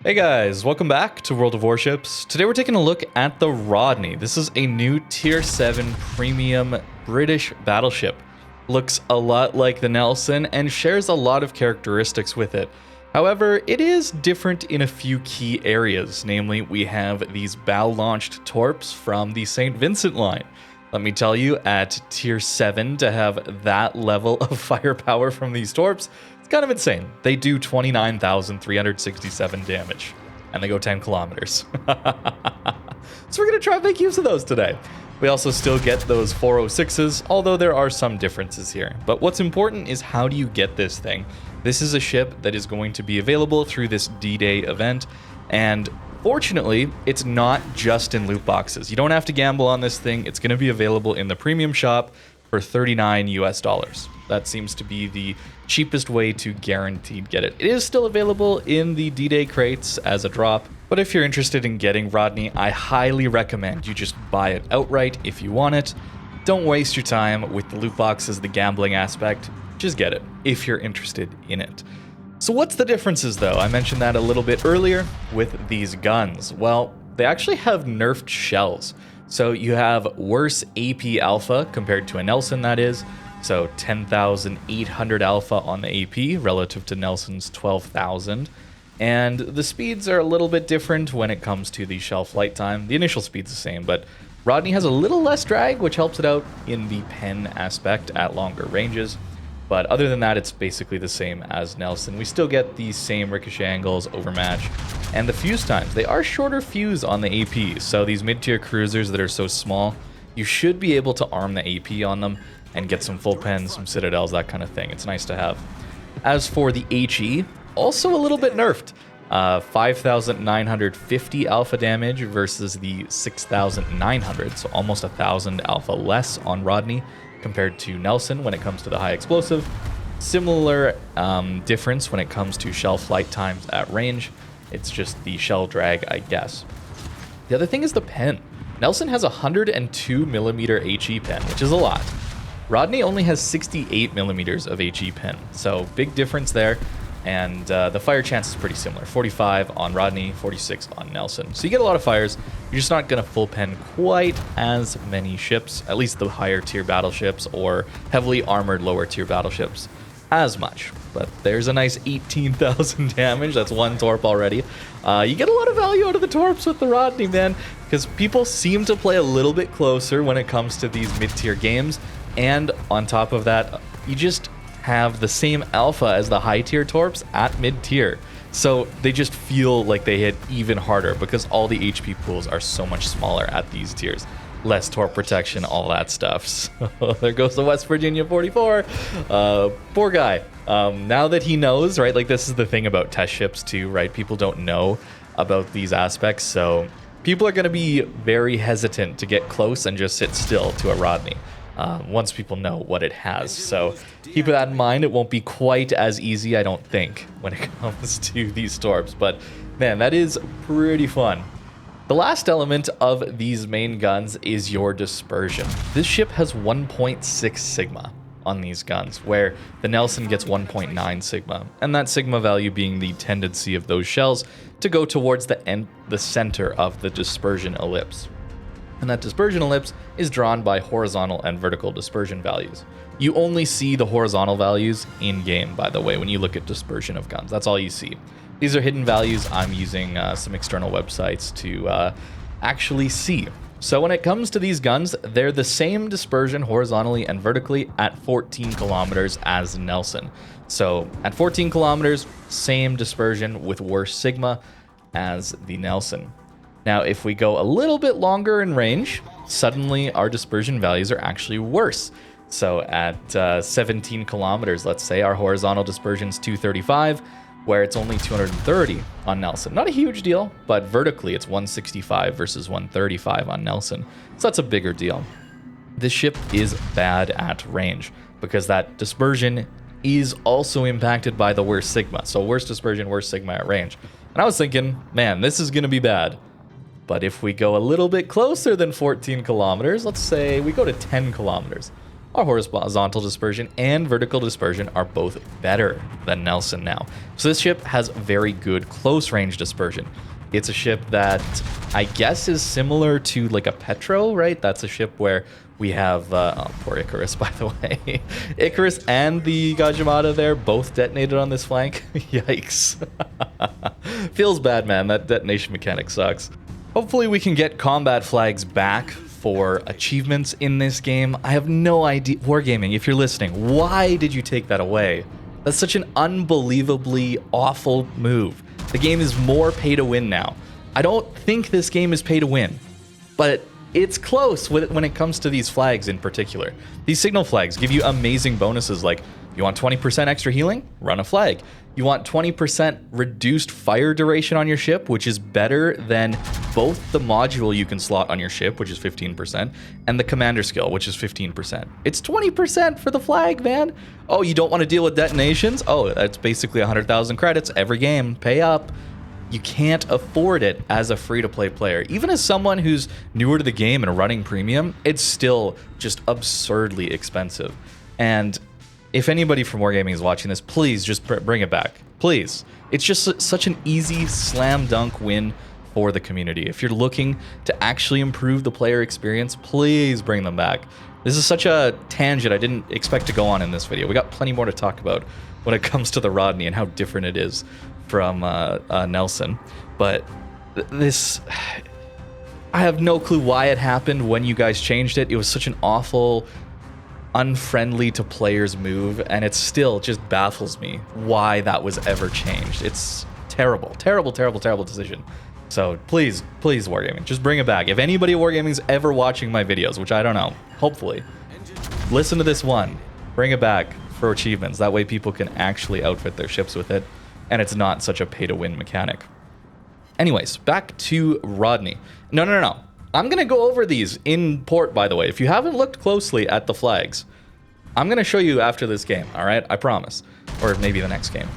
Hey guys, welcome back to World of Warships. Today we're taking a look at the Rodney. This is a new Tier 7 premium British battleship. Looks a lot like the Nelson and shares a lot of characteristics with it. However, it is different in a few key areas. Namely, we have these bow-launched Torps from the St. Vincent line. Let me tell you, at Tier 7 to have that level of firepower from these Torps, kind of insane. They do 29,367 damage, and they go 10 kilometers. So we're going to try and make use of those today. We also still get those 406s, although there are some differences here. But what's important is how do you get this thing? This is a ship that is going to be available through this D-Day event, and fortunately, it's not just in loot boxes. You don't have to gamble on this thing. It's going to be available in the premium shop for $39 US. That seems to be the cheapest way to guaranteed get it. It is still available in the D-Day crates as a drop, but if you're interested in getting Rodney, I highly recommend you just buy it outright if you want it. Don't waste your time with the loot boxes, the gambling aspect. Just get it if you're interested in it. So what's the differences though? I mentioned that a little bit earlier with these guns. Well, they actually have nerfed shells. So you have worse AP alpha compared to a Nelson, that is. So 10,800 alpha on the AP relative to Nelson's 12,000. And the speeds are a little bit different when it comes to the shell flight time. The initial speed's the same, but Rodney has a little less drag, which helps it out in the pen aspect at longer ranges. But other than that, it's basically the same as Nelson. We still get the same ricochet angles, overmatch, and the fuse times. They are shorter fuse on the AP, so these mid-tier cruisers that are so small, you should be able to arm the AP on them and get some full pens, some citadels, that kind of thing. It's nice to have. As for the HE, also a little bit nerfed. 5,950 alpha damage versus the 6,900, so almost 1,000 alpha less on Rodney compared to Nelson when it comes to the high explosive. Similar difference when it comes to shell flight times at range. It's just the shell drag, I guess. The other thing is the pen. Nelson has 102 millimeter HE pen, which is a lot. Rodney only has 68 millimeters of HE pen, so big difference there. And the fire chance is pretty similar. 45 on Rodney, 46 on Nelson. So you get a lot of fires. You're just not going to full pen quite as many ships, at least the higher tier battleships or heavily armored lower tier battleships, as much. But there's a nice 18,000 damage. That's one Torp already. You get a lot of value out of the Torps with the Rodney, man, because people seem to play a little bit closer when it comes to these mid-tier games. And on top of that, you just have the same alpha as the high tier Torps at mid tier, so they just feel like they hit even harder because all the HP pools are so much smaller at these tiers. Less Torp protection, all that stuff. So there goes the West Virginia 44. Poor guy. Now that he knows, right, like this is the thing about test ships too, right? People don't know about these aspects, so people are going to be very hesitant to get close and just sit still to a Rodney. Once people know what it has. So keep that in mind. It won't be quite as easy, I don't think, when it comes to these Torps. But man, that is pretty fun. The last element of these main guns is your dispersion. This ship has 1.6 sigma on these guns, where the Nelson gets 1.9 sigma, and that sigma value being the tendency of those shells to go towards the center of the dispersion ellipse. And that dispersion ellipse is drawn by horizontal and vertical dispersion values. You only see the horizontal values in-game, by the way, when you look at dispersion of guns. That's all you see. These are hidden values I'm using some external websites to actually see. So when it comes to these guns, they're the same dispersion horizontally and vertically at 14 kilometers as Nelson. So at 14 kilometers, same dispersion with worse sigma as the Nelson. Now, if we go a little bit longer in range, suddenly our dispersion values are actually worse. So at 17 kilometers, let's say, our horizontal dispersion is 235, where it's only 230 on Nelson. Not a huge deal, but vertically it's 165 versus 135 on Nelson. So that's a bigger deal. This ship is bad at range because that dispersion is also impacted by the worst sigma. So worse dispersion, worse sigma at range. And I was thinking, man, this is going to be bad. But if we go a little bit closer than 14 kilometers, let's say we go to 10 kilometers, our horizontal dispersion and vertical dispersion are both better than Nelson now. So this ship has very good close range dispersion. It's a ship that I guess is similar to like a Petro, right? That's a ship where we have, oh, poor Icarus, by the way. Icarus and the Gajimata there both detonated on this flank. Yikes. Feels bad, man. That detonation mechanic sucks. Hopefully we can get combat flags back for achievements in this game. I have no idea. Wargaming, if you're listening, why did you take that away? That's such an unbelievably awful move. The game is more pay to win now. I don't think this game is pay to win, but it's close when it comes to these flags in particular. These signal flags give you amazing bonuses like, you want 20% extra healing? Run a flag. You want 20% reduced fire duration on your ship, which is better than both the module you can slot on your ship, which is 15%, and the commander skill, which is 15%. It's 20% for the flag, man. Oh, you don't want to deal with detonations? Oh, that's basically 100,000 credits every game. Pay up. You can't afford it as a free-to-play player. Even as someone who's newer to the game and running premium, it's still just absurdly expensive. And if anybody from Wargaming is watching this, please just bring it back. Please. It's just such an easy slam dunk win for the community. If you're looking to actually improve the player experience, please bring them back. This is such a tangent I didn't expect to go on in this video. We got plenty more to talk about when it comes to the Rodney and how different it is from Nelson. But this, I have no clue why it happened when you guys changed it. It was such an awful, unfriendly to players move, and it still just baffles me why that was ever changed. It's terrible, terrible, terrible, terrible decision. So please, please, Wargaming, just bring it back. If anybody at Wargaming's ever watching my videos, which I don't know, hopefully, listen to this one. Bring it back for achievements. That way people can actually outfit their ships with it, and it's not such a pay-to-win mechanic. Anyways, back to Rodney. No. I'm going to go over these in port, by the way. If you haven't looked closely at the flags, I'm going to show you after this game, all right? I promise. Or maybe the next game.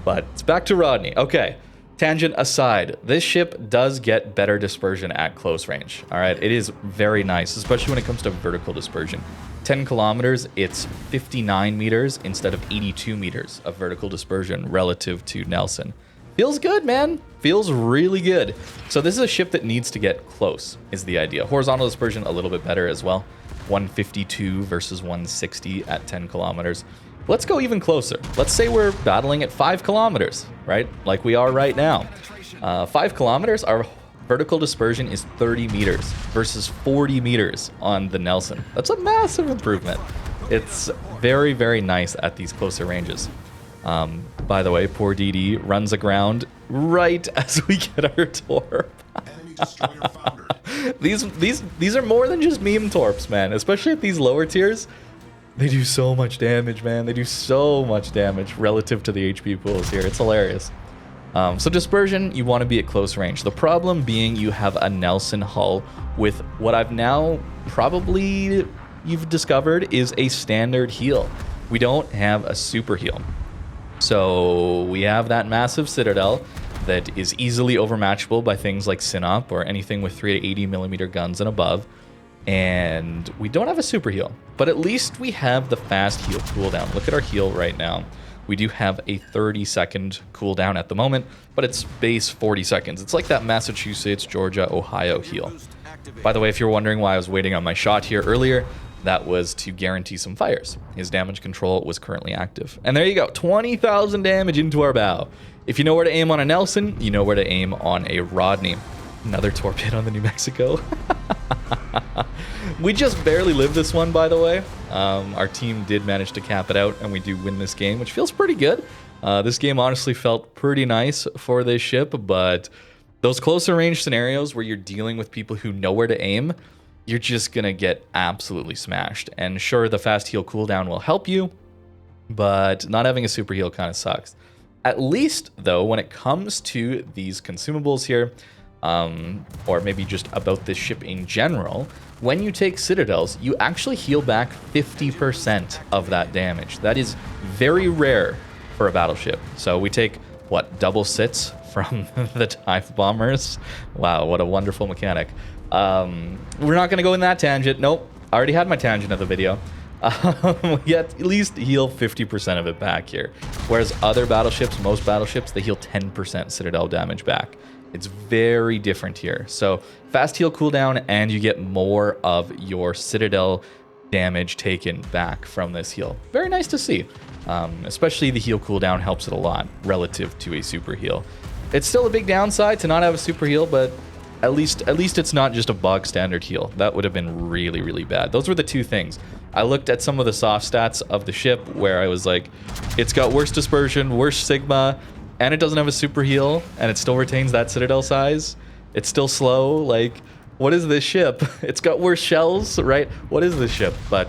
But it's back to Rodney. Okay, tangent aside, this ship does get better dispersion at close range, all right? It is very nice, especially when it comes to vertical dispersion. 10 kilometers, it's 59 meters instead of 82 meters of vertical dispersion relative to Nelson. Feels good, man. Feels really good. So this is a ship that needs to get close, is the idea. Horizontal dispersion a little bit better as well. 152 versus 160 at 10 kilometers. Let's go even closer. Let's say we're battling at 5 kilometers, right? Like we are right now. 5 kilometers, our vertical dispersion is 30 meters versus 40 meters on the Nelson. That's a massive improvement. It's very, very nice at these closer ranges. By the way, poor DD runs aground right as we get our Torp. These are more than just meme Torps, man. Especially at these lower tiers. They do so much damage, man. They do so much damage relative to the HP pools here. It's hilarious. So dispersion, you want to be at close range. The problem being you have a Nelson hull with what I've now probably you've discovered is a standard heal. We don't have a super heal. So we have that massive Citadel that is easily overmatchable by things like Synop or anything with 3 to 80 millimeter guns and above. And we don't have a super heal, but at least we have the fast heal cooldown. Look at our heal right now. We do have a 30-second cooldown at the moment, but it's base 40 seconds. It's like that Massachusetts, Georgia, Ohio heal. By the way, if you're wondering why I was waiting on my shot here earlier, that was to guarantee some fires. His damage control was currently active. And there you go, 20,000 damage into our bow. If you know where to aim on a Nelson, you know where to aim on a Rodney. Another Torp hit on the New Mexico. We just barely lived this one, by the way. Our team did manage to cap it out, and we do win this game, which feels pretty good. This game honestly felt pretty nice for this ship, but those closer range scenarios where you're dealing with people who know where to aim, you're just going to get absolutely smashed. And sure, the fast heal cooldown will help you, but not having a super heal kind of sucks. At least, though, when it comes to these consumables here, or maybe just about this ship in general, when you take Citadels, you actually heal back 50% of that damage. That is very rare for a battleship. So we take, what, double sits from the dive bombers? Wow, what a wonderful mechanic. We're not going to go in that tangent. Nope, I already had my tangent of the video. We get at least heal 50% of it back here. Whereas other battleships, most battleships, they heal 10% Citadel damage back. It's very different here. So fast heal cooldown, and you get more of your Citadel damage taken back from this heal. Very nice to see. Especially the heal cooldown helps it a lot relative to a super heal. It's still a big downside to not have a super heal, but at least it's not just a bog standard heal. That would have been really, really bad. Those were the two things. I looked at some of the soft stats of the ship where I was like, it's got worse dispersion, worse sigma, and it doesn't have a super heal, and it still retains that Citadel size. It's still slow. Like, what is this ship? It's got worse shells, right? What is this ship? But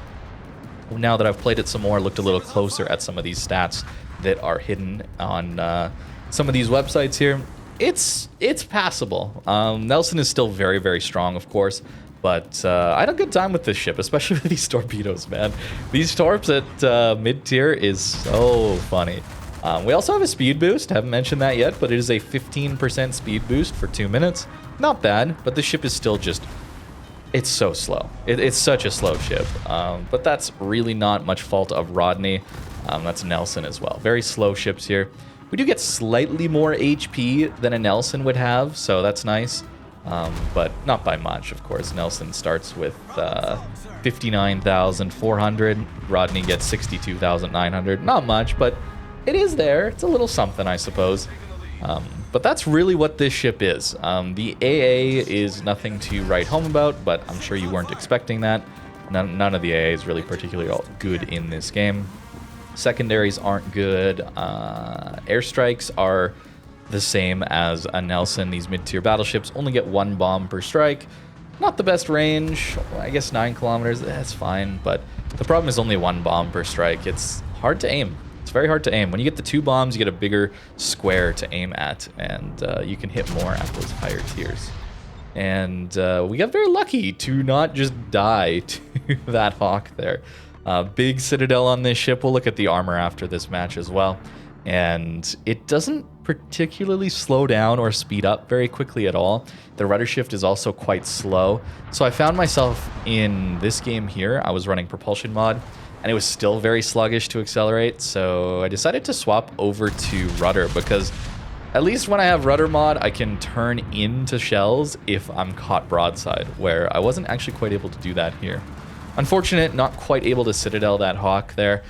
now that I've played it some more, looked a little closer at some of these stats that are hidden on some of these websites here, it's passable. Nelson is still very, very strong, of course, but I had a good time with this ship, especially with these torpedoes, man. These torps at mid-tier is so funny. We also have a speed boost. Haven't mentioned that yet, but it is a 15% speed boost for 2 minutes. Not bad, but the ship is still just... It's so slow. It's such a slow ship. But that's really not much fault of Rodney. That's Nelson as well. Very slow ships here. We do get slightly more HP than a Nelson would have, so that's nice. But not by much, of course. Nelson starts with 59,400. Rodney gets 62,900. Not much, but it is there. It's a little something, I suppose. But that's really what this ship is. The AA is nothing to write home about, but I'm sure you weren't expecting that. None of the AA is really particularly all good in this game. Secondaries aren't good. Airstrikes are the same as a Nelson. These mid-tier battleships only get 1 bomb per strike. Not the best range. I guess 9 kilometers, that's fine. But the problem is only 1 bomb per strike. It's hard to aim. It's very hard to aim. When you get the 2 bombs, you get a bigger square to aim at, and you can hit more at those higher tiers. And we got very lucky to not just die to that Hawk there. Big Citadel on this ship. We'll look at the armor after this match as well. And it doesn't particularly slow down or speed up very quickly at all. The rudder shift is also quite slow. So I found myself in this game here. I was running propulsion mod, and it was still very sluggish to accelerate. So I decided to swap over to rudder, because at least when I have rudder mod, I can turn into shells if I'm caught broadside, where I wasn't actually quite able to do that here. Unfortunate, not quite able to Citadel that Hawk there.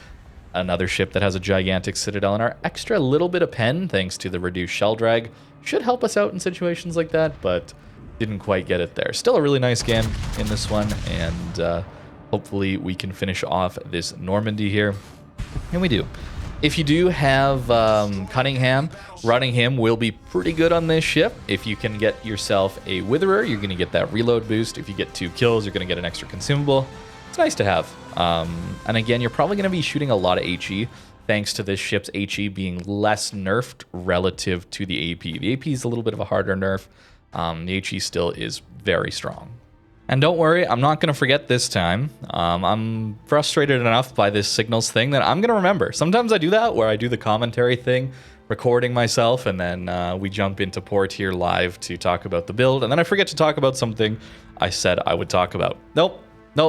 Another ship that has a gigantic Citadel, and our extra little bit of pen, thanks to the reduced shell drag, should help us out in situations like that, but didn't quite get it there. Still a really nice game in this one, and hopefully we can finish off this Normandy here. And we do. If you do have Cunningham, running him will be pretty good on this ship. If you can get yourself a Witherer, you're going to get that reload boost. If you get 2 kills, you're going to get an extra consumable. It's nice to have. And again, you're probably going to be shooting a lot of HE, thanks to this ship's HE being less nerfed relative to the AP. The AP is a little bit of a harder nerf. The HE still is very strong. And don't worry, I'm not going to forget this time. I'm frustrated enough by this signals thing that I'm going to remember. Sometimes I do that, where I do the commentary thing, recording myself, and then we jump into port here live to talk about the build, and then I forget to talk about something I said I would talk about. Nope,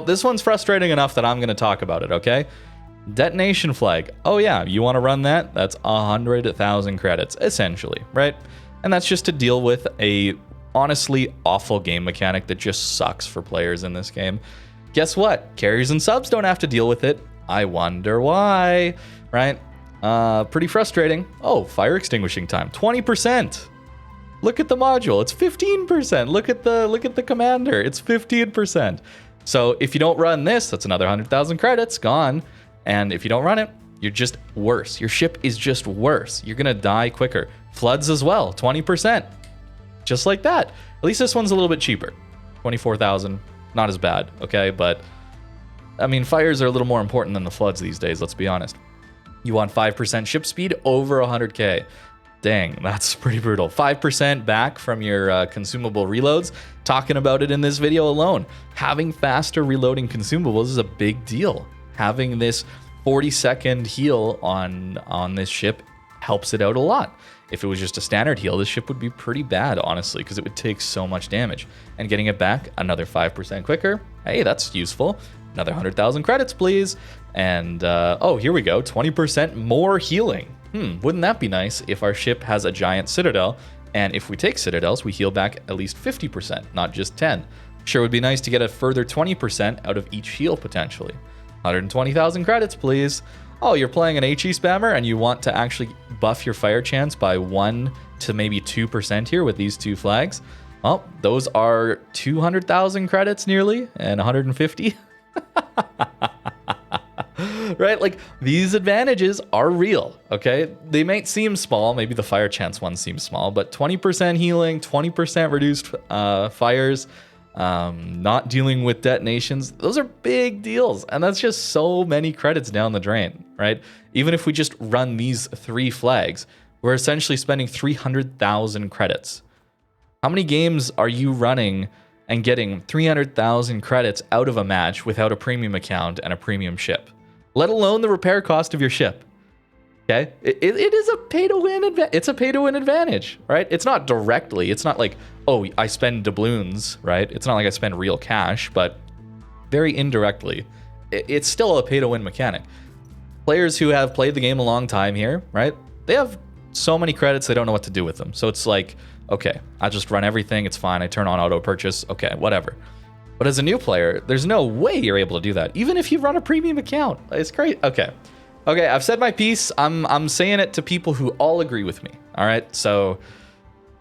this one's frustrating enough that I'm going to talk about it, okay? Detonation flag. Oh yeah, you want to run that? That's 100,000 credits, essentially, right? And that's just to deal with a honestly awful game mechanic that just sucks for players in this game. Guess what? Carriers and subs don't have to deal with it. I wonder why, right? Pretty frustrating. Oh, fire extinguishing time, 20%. Look at the module, it's 15%. Look at the commander, it's 15%. So if you don't run this, that's another 100,000 credits gone. And if you don't run it, you're just worse. Your ship is just worse. You're gonna die quicker. Floods as well, 20%. Just like that. At least this one's a little bit cheaper. 24,000, not as bad, okay? But, I mean, fires are a little more important than the floods these days, let's be honest. You want 5% ship speed over 100k. Dang, that's pretty brutal. 5% back from your consumable reloads. Talking about it in this video alone. Having faster reloading consumables is a big deal. Having this 40-second heal on this ship helps it out a lot. If it was just a standard heal, this ship would be pretty bad, honestly, because it would take so much damage. And getting it back another 5% quicker, hey, that's useful. Another 100,000 credits, please. And, oh, here we go. 20% more healing. Wouldn't that be nice if our ship has a giant citadel? And if we take citadels, we heal back at least 50%, not just 10. Sure would be nice to get a further 20% out of each heal, potentially. 120,000 credits, please. Oh, you're playing an HE spammer and you want to actually buff your fire chance by 1 to maybe 2% here with these 2 flags. Well, those are 200,000 credits nearly, and 150. Right? Like, these advantages are real, okay? They might seem small. Maybe the fire chance one seems small, but 20% healing, 20% reduced fires, not dealing with detonations, those are big deals. And that's just so many credits down the drain, right? Even if we just run these 3 flags, we're essentially spending 300,000 credits. How many games are you running and getting 300,000 credits out of a match without a premium account and a premium ship? Let alone the repair cost of your ship. Okay, it is a pay-to-win. It's a pay-to-win advantage, right? It's not directly. It's not like, oh, I spend doubloons, right? It's not like I spend real cash, but very indirectly, it's still a pay-to-win mechanic. Players who have played the game a long time here, right? They have so many credits, they don't know what to do with them. So it's like, okay, I just run everything. It's fine. I turn on auto purchase. Okay, whatever. But as a new player, there's no way you're able to do that, even if you run a premium account. It's great. Okay, I've said my piece. I'm saying it to people who all agree with me. All right, so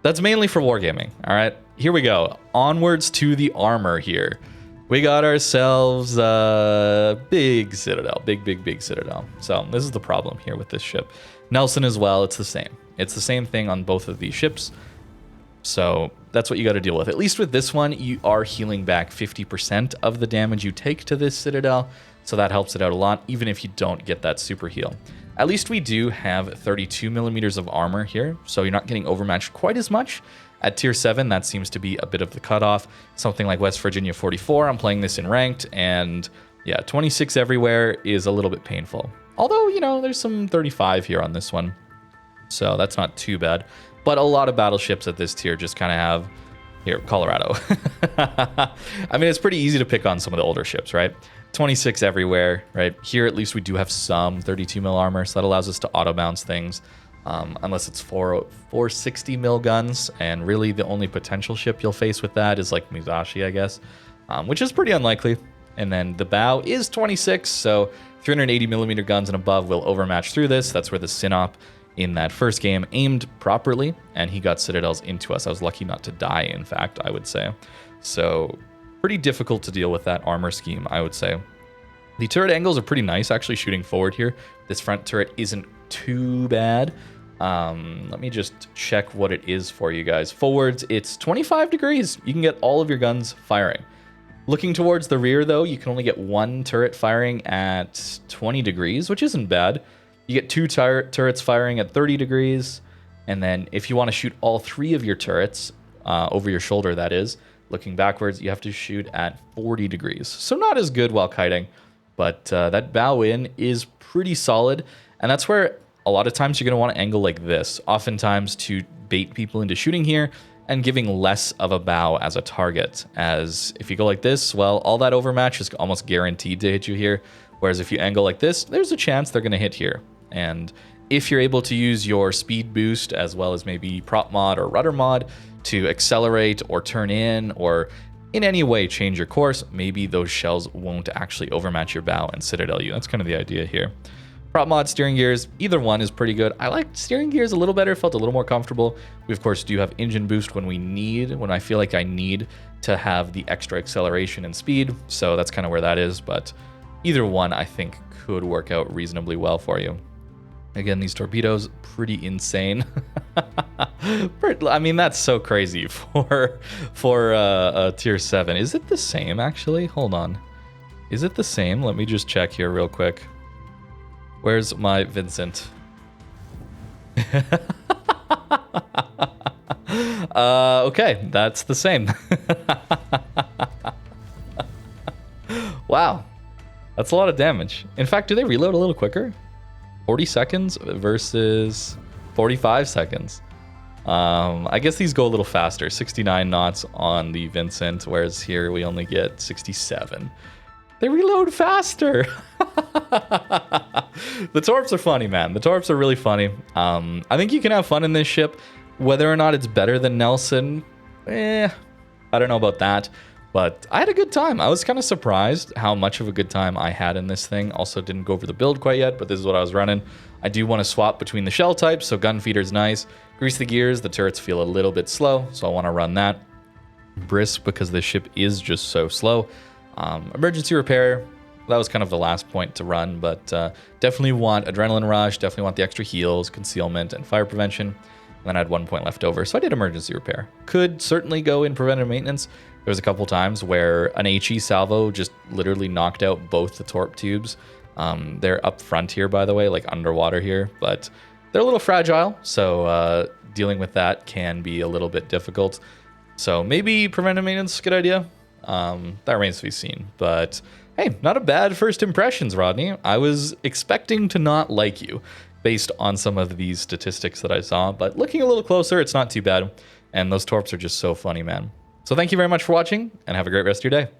that's mainly for wargaming. All right, here we go. Onwards to the armor here. We got ourselves a big citadel, big citadel. So this is the problem here with this ship. Nelson as well, it's the same. It's the same thing on both of these ships. So that's what you got to deal with. At least with this one, you are healing back 50% of the damage you take to this citadel. So that helps it out a lot, even if you don't get that super heal. At least we do have 32 millimeters of armor here, so you're not getting overmatched quite as much. At tier 7, that seems to be a bit of the cutoff. Something like West Virginia 44, I'm playing this in ranked, and yeah, 26 everywhere is a little bit painful. Although, you know, there's some 35 here on this one, so that's not too bad. But a lot of battleships at this tier just kind of have, here, Colorado. I mean, it's pretty easy to pick on some of the older ships, right? 26 everywhere, right? Here, at least we do have some 32 mil armor, so that allows us to auto bounce things, unless it's 460 mil guns, and really the only potential ship you'll face with that is like Musashi, I guess, which is pretty unlikely. And then the bow is 26, so 380 millimeter guns and above will overmatch through this. That's where the Sinop in that first game aimed properly, and he got citadels into us. I was lucky not to die, in fact, I would say. So pretty difficult to deal with that armor scheme, I would say. The turret angles are pretty nice, actually, shooting forward here. This front turret isn't too bad. Let me just check what it is for you guys. Forwards, it's 25 degrees. You can get all of your guns firing. Looking towards the rear, though, you can only get 1 turret firing at 20 degrees, which isn't bad. You get 2 turrets firing at 30 degrees, and then if you want to shoot all 3 of your turrets, over your shoulder that is, looking backwards, you have to shoot at 40 degrees. So not as good while kiting, but that bow in is pretty solid, and that's where a lot of times you're going to want to angle like this, oftentimes to bait people into shooting here and giving less of a bow as a target, as if you go like this, well, all that overmatch is almost guaranteed to hit you here, whereas if you angle like this, there's a chance they're going to hit here. And if you're able to use your speed boost as well as maybe prop mod or rudder mod to accelerate or turn in or in any way change your course, maybe those shells won't actually overmatch your bow and citadel you. That's kind of the idea here. Prop mod, steering gears, either one is pretty good. I like steering gears a little better, felt a little more comfortable. We of course do have engine boost when I feel like I need to have the extra acceleration and speed. So that's kind of where that is, but either one I think could work out reasonably well for you. Again, these torpedoes, pretty insane. I mean, that's so crazy for a tier 7. Is it the same, actually? Hold on. Is it the same? Let me just check here real quick. Where's my Vincent? Okay, that's the same. Wow. That's a lot of damage. In fact, do they reload a little quicker? 40 seconds versus 45 seconds. I guess these go a little faster. 69 knots on the Vincent, whereas here we only get 67. They reload faster. The Torps are funny, man. The Torps are really funny. I think you can have fun in this ship. Whether or not it's better than Nelson, I don't know about that. But I had a good time. I was kind of surprised how much of a good time I had in this thing. Also didn't go over the build quite yet, but this is what I was running. I do want to swap between the shell types, so gun feeder's nice. Grease the gears, the turrets feel a little bit slow, so I want to run that. Brisk, because this ship is just so slow. Emergency repair, that was kind of the last point to run, but definitely want adrenaline rush, definitely want the extra heals, concealment, and fire prevention. And then I had 1 point left over, so I did emergency repair. Could certainly go in preventive maintenance. There was a couple times where an HE salvo just literally knocked out both the Torp tubes. They're up front here, by the way, like underwater here, but they're a little fragile, so dealing with that can be a little bit difficult. So maybe preventive maintenance is a good idea. That remains to be seen, but hey, not a bad first impressions, Rodney. I was expecting to not like you based on some of these statistics that I saw, but looking a little closer, it's not too bad. And those Torps are just so funny, man. So thank you very much for watching, and have a great rest of your day.